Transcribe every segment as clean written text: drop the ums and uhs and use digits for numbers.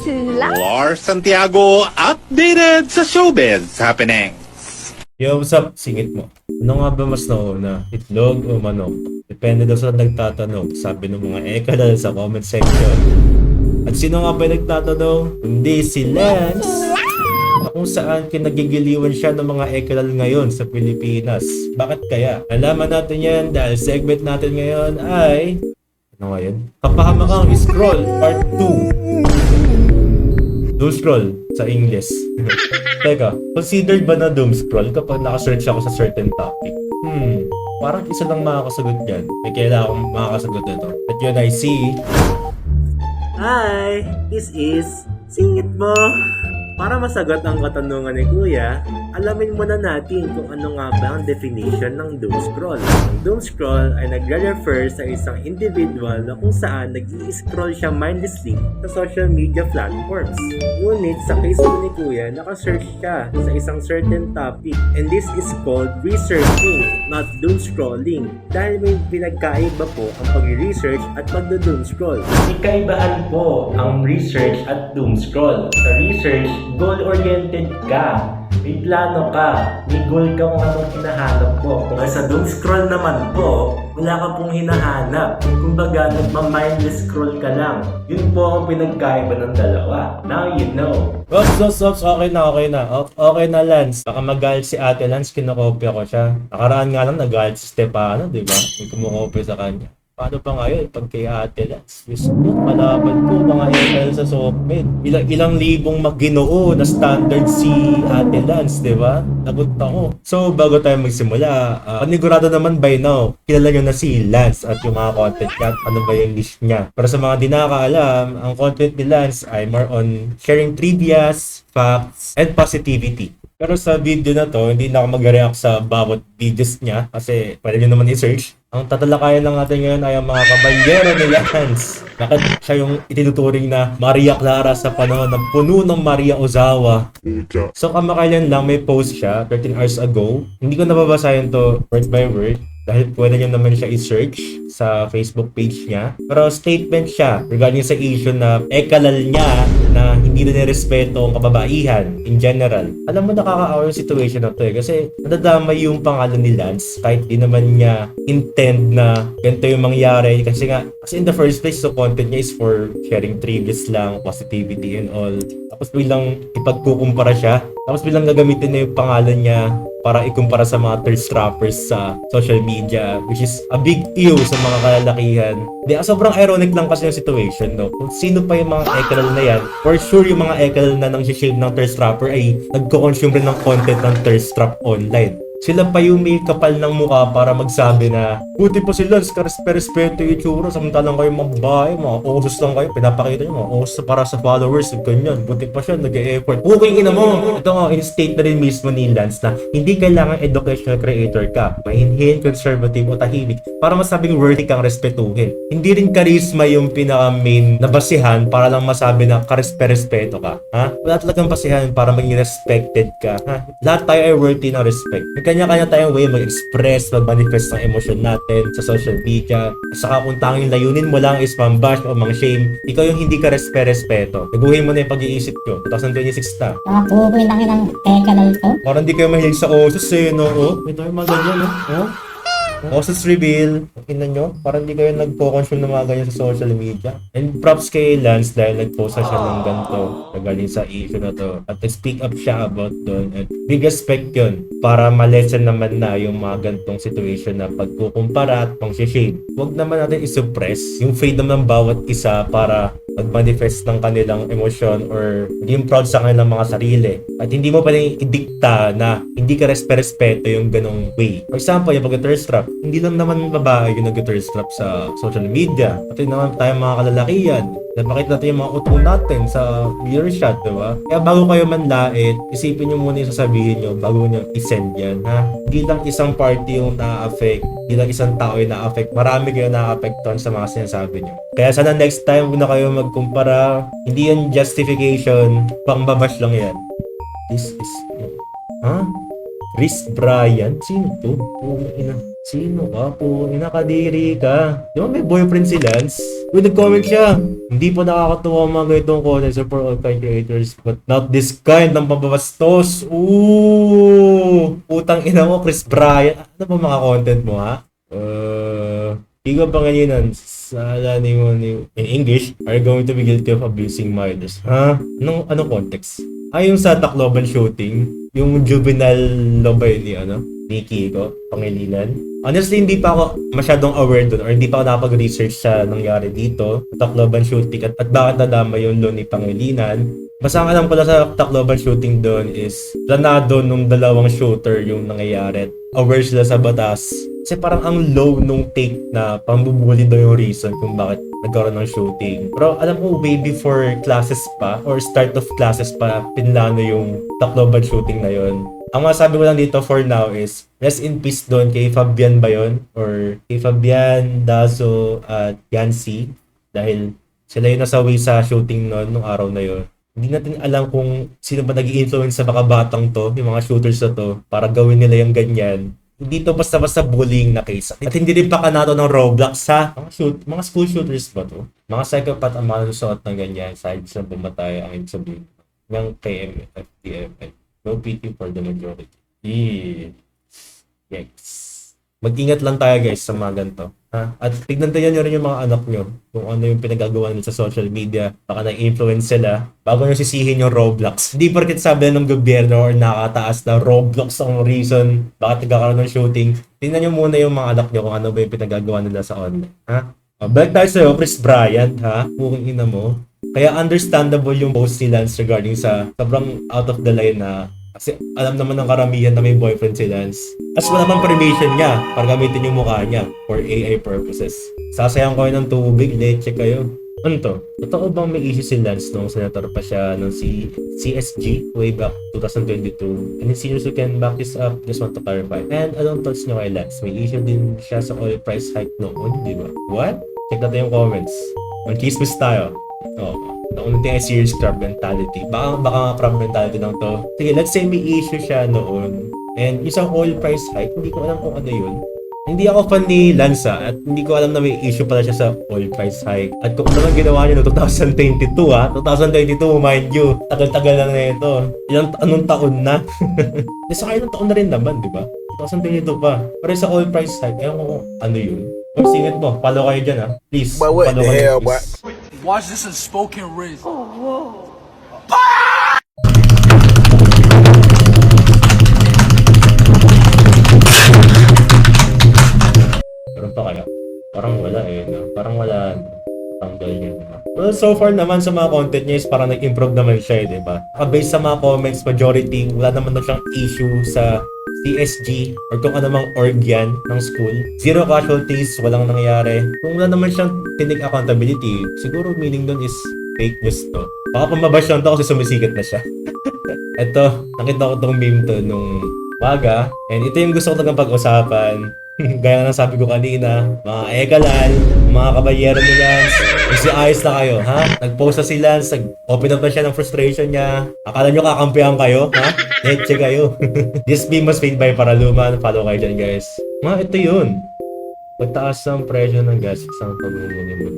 sila. Lars Santiago updated sa showbiz happenings. Yo, what's up? Singit mo. Ano nga ba mas nauna? Itlog o manok? Depende daw sa nagtatanong, sabi ng mga ekadal sa comment section. At sino nga ba yung nagtatanong? Hindi si Lance! Na kung saan kinagigiliwan siya ng mga ekadal ngayon sa Pilipinas. Bakit kaya? Alaman natin yan dahil segment natin ngayon ay... Ano nga yun? Kapahamakang Scroll Part 2. Doom scroll sa English. Teka, considered ba na doom scroll kapag nakasearch ako sa certain topic? Parang isa lang makakasagot dyan. May kailangan akong makakasagot nito. At yun ay si... Hi! This is Singit Mo! Para masagot ang katanungan ni Kuya, alamin muna natin kung ano nga ba ang definition ng doom scroll. Ang doom scroll ay nagre-refer sa isang individual na kung saan nag-i-scroll siya mindlessly sa social media platforms. Ngunit sa case ni Kuya, nakasearch siya sa isang certain topic, and this is called researching, not doom scrolling. Dahil may pinagkaiba po ang pag-research at pag-doom scroll. Ikaibahan po ang research at doom scroll. Sa research, goal-oriented ka. May plano ka. May goal ka kung anong hinahanap mo. Kung sa doom scroll naman po, wala ka pong hinahanap. Kumbaga, nagma-mindless scroll ka lang. Yun po ang pinagkaiba ng dalawa. Now you know. Ops, okay na. Okay na, Lance. Baka magalit si Ate Lance, kinokopya ko siya. Nakaraan nga lang, nagalit si Stefano, di ba? May kumukopya sa kanya. Paano pa ngayon pag kay Ate Lance? Diyos ko, malaban ko mga ML sa Softmed. Ilang libong magginoo na standard si Ate Lance, di ba? Nagot ako. So, bago tayo magsimula, panigurado naman by now, kilala nyo na si Lance at yung mga content niya, ano ba yung list niya. Para sa mga di nakakaalam, ang content ni Lance ay more on sharing trivias, facts, and positivity. Pero sa video na to, hindi na ako mag-react sa bawat videos niya kasi pwede nyo naman i-search. Ang tatalakayan lang natin ngayon ay ang mga kabalyero ni Lance. Bakit siya yung itinuturing na Maria Clara sa panahon ng puno ng Maria Ozawa. So kamakailan lang may post siya 13 hours ago. Hindi ko nababasahin to word by word dahil pwede nyo naman siya i-search sa Facebook page niya. Pero statement siya regarding sa issue na ekalal niya na hindi na nirespeto ang kababaihan in general. Alam mo, nakakaawa yung situation na to kasi nadadamay yung pangalan ni Lance kahit di naman niya intend na ganito yung mangyari kasi in the first place, so content niya is for sharing trivias lang, positivity and all. Tapos bilang ipagkukumpara siya, tapos bilang gagamitin na yung pangalan niya para ikumpara sa mga thirst trappers sa social media, which is a big ew sa mga kalalakihan. Sobrang ironic lang kasi yung situation, no? Kung sino pa yung mga ekalal na yan, for sure yung mga ekalal na nang shade ng thirst trapper ay nagko-consume rin ng content ng thirst trap online. Sila pa yung may kapal ng mukha para magsabi na buti pa sila, respeto yung itsura, samantalang kayo mga babae, mga osos lang kayo, pinapakita nyo, mga osos para sa followers, ganyan, buti pa siya, nag-e-effort. Okay, ina mo! Ito nga, in-state na rin mismo ni Lance na hindi kailangan educational creator ka, mahinhin, conservative o tahimik para masabing worthy kang respetuhin. Hindi rin charisma yung pinaka-main na basihan para lang masabi na karespeto ka. Ha? Wala talagang basihan para maging respected ka. Ha? Lahat tayo ay worthy ng respect. Kanya-kanya tayong way mag-express, mag-manifest ng emosyon natin sa social media. At saka kung tanging layunin mo lang is pambash o mang-shame, ikaw yung hindi ka respeto. Naguhin mo na yung pag-iisip ko. 2026 na. Mga pupuin lang ng ekalal to. Parang di kayo mahilig sa osos eh, no? Oh, may tayo mga ganyan, no? Oh? Osos reveal. Tingnan nyo, parang di kayo nagpo-consume ng mga ganyan sa social media. And props kay Lance dahil nag-post siya ng ganito regarding sa issue na to. At nag-speak up siya about doon. At big respect yun para ma-lesson naman na yung mga ganitong situation na pagkukumpara at pang-shade. Huwag naman natin isuppress yung freedom ng bawat isa para mag-manifest ng kanilang emosyon or maging proud sa kanilang mga sarili. At hindi mo pwedeng idikta na hindi ka respeto yung ganong way. For example, yung pag-thirst trap, hindi lang naman babae yung nag-thirst trap sa social media. Pati naman tayo mga kalalakihan. Napakita natin yung mga utong natin sa mirror shot, diba? Kaya bago kayo manlait, isipin nyo muna yung sasabihin nyo bago nyo isend yan, ha? Hindi lang isang party yung na-affect, hindi lang isang tao yung na-affect, marami kayo na-affecton sa mga sinasabi nyo. Kaya sana next time kung na kayo magkumpara, hindi yan justification, pangbabash lang yan. This is... Ha? Chris Bryan? Sino to? Sino ka po? Inakadiri ka. Di ba may boyfriend si Lance? Uy, nag-comment siya. Hindi pa nakakatuwa ang mga ganitong content for all kind creators but not this kind ng pambabastos. Ooh! Putang ina mo, Chris Bryant. Ano ba mga content mo, ha? Ikaw Pangilinan, sa in English, are going to be guilty of abusing minors. Ha? Anong context? Yung sa Tacloban shooting, yung juvenile law ba yun ni Kiko Pangilinan. Honestly, hindi pa ako masyadong aware dun or hindi pa ako nakapag-research sa nangyari dito, Tacloban shooting at bakit nadama yung law ni Pangilinan. Basta ang alam ko lang sa Tacloban shooting doon is planado nung dalawang shooter yung nangyayari. Aware sila sa batas. Kasi parang ang low nung take na pambubuli daw yung reason kung bakit nagkaroon ng shooting. Pero alam ko way before classes pa or start of classes pa pinlano yung Tacloban shooting na yun. Ang masabi ko lang dito for now is rest in peace doon kay Fabian ba yun? Or kay Fabian, Dazo at Yancy dahil sila yung nasawi sa shooting noon nung araw na yun. Hindi natin alam kung sino ba nag-i-influence sa mga batang to, yung mga shooters na to, para gawin nila yung ganyan. Hindi to basta-basta bullying na case. At hindi rin pa kanato ng Roblox ha. Mga school shooters ba to? Mga psychopath ang manusuot ng ganyan sa sa bumatay ang ibig sabihin. Yung KMFTML. No pity for the majority. Yikes. Mag-ingat lang tayo guys sa mga ganito. Ha? At tignan tayo nyo rin yung mga anak nyo kung ano yung pinagagawa nila sa social media. Baka na-influence sila bago nyo sisihin yung Roblox. Hindi porket sabi ng gobyerno or nakataas na Roblox ang reason bakit nagkakaroon ng shooting. Tingnan nyo muna yung mga anak nyo kung ano ba yung pinagagawa nila sa online. Ha? Balik tayo sa'yo, Chris Bryant, ha? Mukhang ina mo. Kaya understandable yung post ni Lance regarding sa sobrang out of the line na kasi alam naman ng karamihan na may boyfriend si Lance. As wala pang permission niya para gamitin yung mukha niya for AI purposes. Sasayang kayo ng tubig, leche kayo. Ano to? Totoo bang may issue si Lance nung senator pa siya nung CSG way back 2022? And seniors who can back this up, just want to clarify. And anong thoughts niyo kay Lance? May issue din siya sa oil price hike noon, di ba? What? Check natin yung comments. Mag-chismis tayo. The only thing is serious crab mentality. Baka crab mentality lang to. Sige, let's say may issue siya noon. And isang oil price hike, hindi ko alam kung ano yun. Hindi ako fan ni Lanza at hindi ko alam na may issue pala siya sa oil price hike. At kung ano lang ginawa niya no 2022 ha, 2022 mind you, tagal-tagal lang na ito. Anong taon na? Sa kailang taon na rin naman, di ba? 2022 pa. Pero sa oil price hike, ewan ko kung ano yun. Kung singit mo, follow kayo dyan ha. Please, But what follow the kayo, hell, please. boy? Watch this unspoken riz. Meron pa kaya? Parang wala no? Parang wala tanggal niya. Well, so far naman sa mga content niya is parang nag-improve naman siya di ba? Based sa mga comments, majority, wala naman na siyang issue sa CSG or kung ano mang org yan ng school. Zero casualties, walang nangyayari. Kung wala naman siyang tinig accountability, siguro meaning dun is fake news to. Baka pamabash lang to kasi sumisikat na siya. Ito, nakita ko tong meme to nung umaga. And ito yung gusto ko talagang pag-usapan. Gaya nga ng sabi ko kanina, mga ekalal, mga kabayero ni Lance, ayos na kayo, ha? Nag-post na si Lance, nag-open up na siya ng frustration niya. Akala nyo kakampihan kayo, ha? Leche kayo. This meme was made by Paraluman. Follow kayo dyan, guys. Ito yun. Pagtaas ng presyo ng gas, isang pag-umunimul.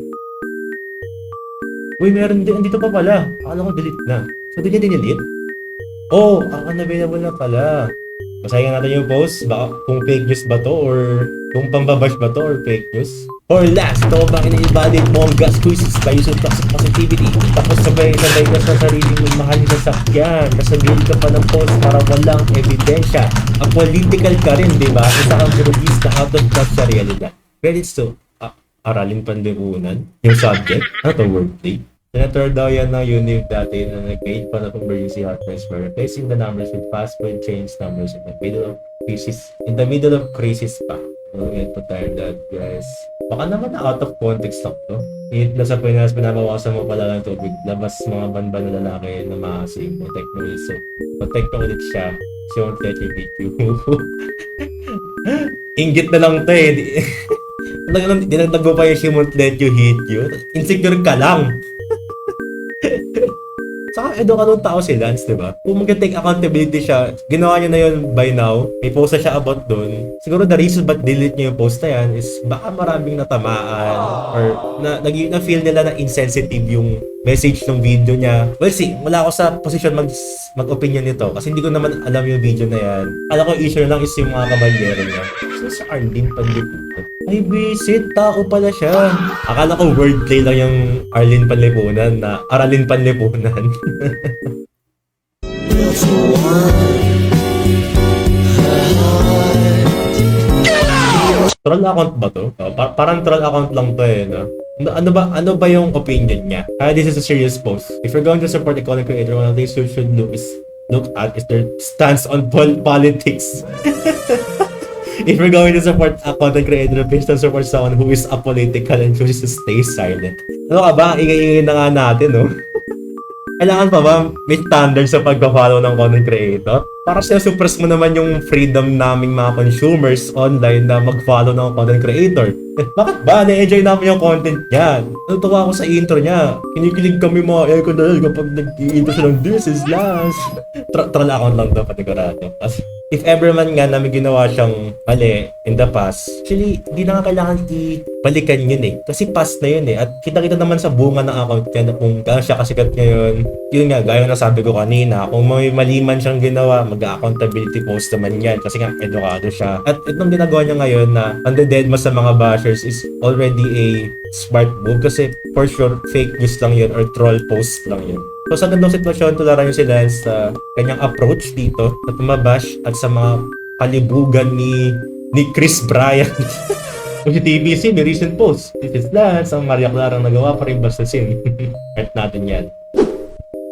Uy, meron din. Andito pa pala. Akala ko delete na. So, di niya dinelete? Oh, unavailable na pala. Basahin natin yung post. Baka kung fake news ba to or kung pambabash ba to or fake news. Or last, ito ba ini-validate mo ang gas quizzes by using toxic positivity? Tapos sabay ka sa sarili mong mahal na sakyan. Nasabihin ka pa ng post para walang ebidensya. Ang political ka rin, di ba? Isa kang burugis na out of touch sa realidad. Credits to Aralin Panlipunan. Yung subject, ano to, wordplay? Senator daw yan ng UNIV dati na nag-create pa na emergency hotlines by replacing the numbers with password change numbers in the middle of crisis. In the middle of crisis pa. So, ito tayo that, guys. Baka naman na out of context lang to. Hihit na sa Pinas, pinabawasan mo pala ng tubig. Labas mga banban na lalaki na maasim. Protect mo ulit. So, protect mo ulit siya. She won't let you beat you. Inggit na lang to eh. Dinagdag mo pa yung she won't let you hit you. Insecure ka lang. Saka edukadong tao si Lance, di ba? Kung mag-take accountability siya, ginawa niya na yun by now, may post na siya about dun. Siguro the reason ba't delete niya yung post na yan is baka maraming natamaan or na-feel nila na insensitive yung message ng video niya. Well, see, wala ako sa posisyon mag-opinion nito kasi hindi ko naman alam yung video na yan. Alam ko issue lang is yung mga kabalyero niya. So, si Arlene Panlipunan. Ay, visit, tao pala siya. Akala ko wordplay lang yung Arlene Panlipunan na Aralin Panlipunan. Troll account ba to? Parang troll account lang to eh, no? Ano ba yung opinion niya? This is a serious post. If you're going to support a content creator, one of the things you should look at is their stance on politics. If you're going to support a content creator, please don't support someone who is apolitical and chooses to stay silent. Ano ka ba? Ingay-ingay na nga natin, no? Kailangan pa ba may standard sa pagpa-follow ng content creator? Para sinasuppress mo naman yung freedom naming mga consumers online na mag-follow ng content creator. Bakit ba? Na-enjoy namin yung content niya. Natutuwa ako sa intro niya. Kinikilig kami mga echo dahil kapag nag-i-intro siya ng This is Lance. Troll account lang daw, patigurado. Kasi if ever man nga namin ginawa siyang mali in the past, actually, hindi na nga kailangan ibalikan yun eh. Kasi past na yun eh. At kita-kita naman sa bunga ng account niya na kung gano'n siya kasikat ngayon. Yun nga, gaya na sabi ko kanina, kung may mali man siyang ginawa, mag-accountability post naman yan. Kasi nga, edukado siya. At itong ginagawa niya ngayon na dead sa mga bashers is already a smart move. Kasi for sure, fake news lang yun or troll post lang yun. So sa gandang sitwasyon, tularan nyo si Lance sa kanyang approach dito na tumabash at sa mga kalibugan ni Chris Bryant. Kung si TBC, may recent post. This is Lance, ang Maria Clara nagawa pa rin bastasin. Art natin yan.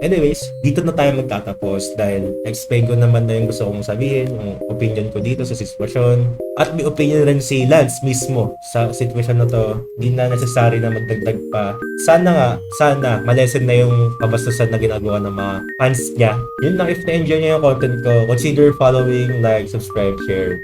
Anyways, dito na tayo magtatapos dahil explain ko naman na yung gusto kong sabihin, yung opinion ko dito sa sitwasyon. At may opinion rin si Lance mismo sa sitwasyon na to. Hindi na necessary na magdagdag pa. Sana malesen na yung kabastusan na ginagawa ng mga fans niya. Yun lang, if na-enjoy niya yung content ko, consider following, like, subscribe, share.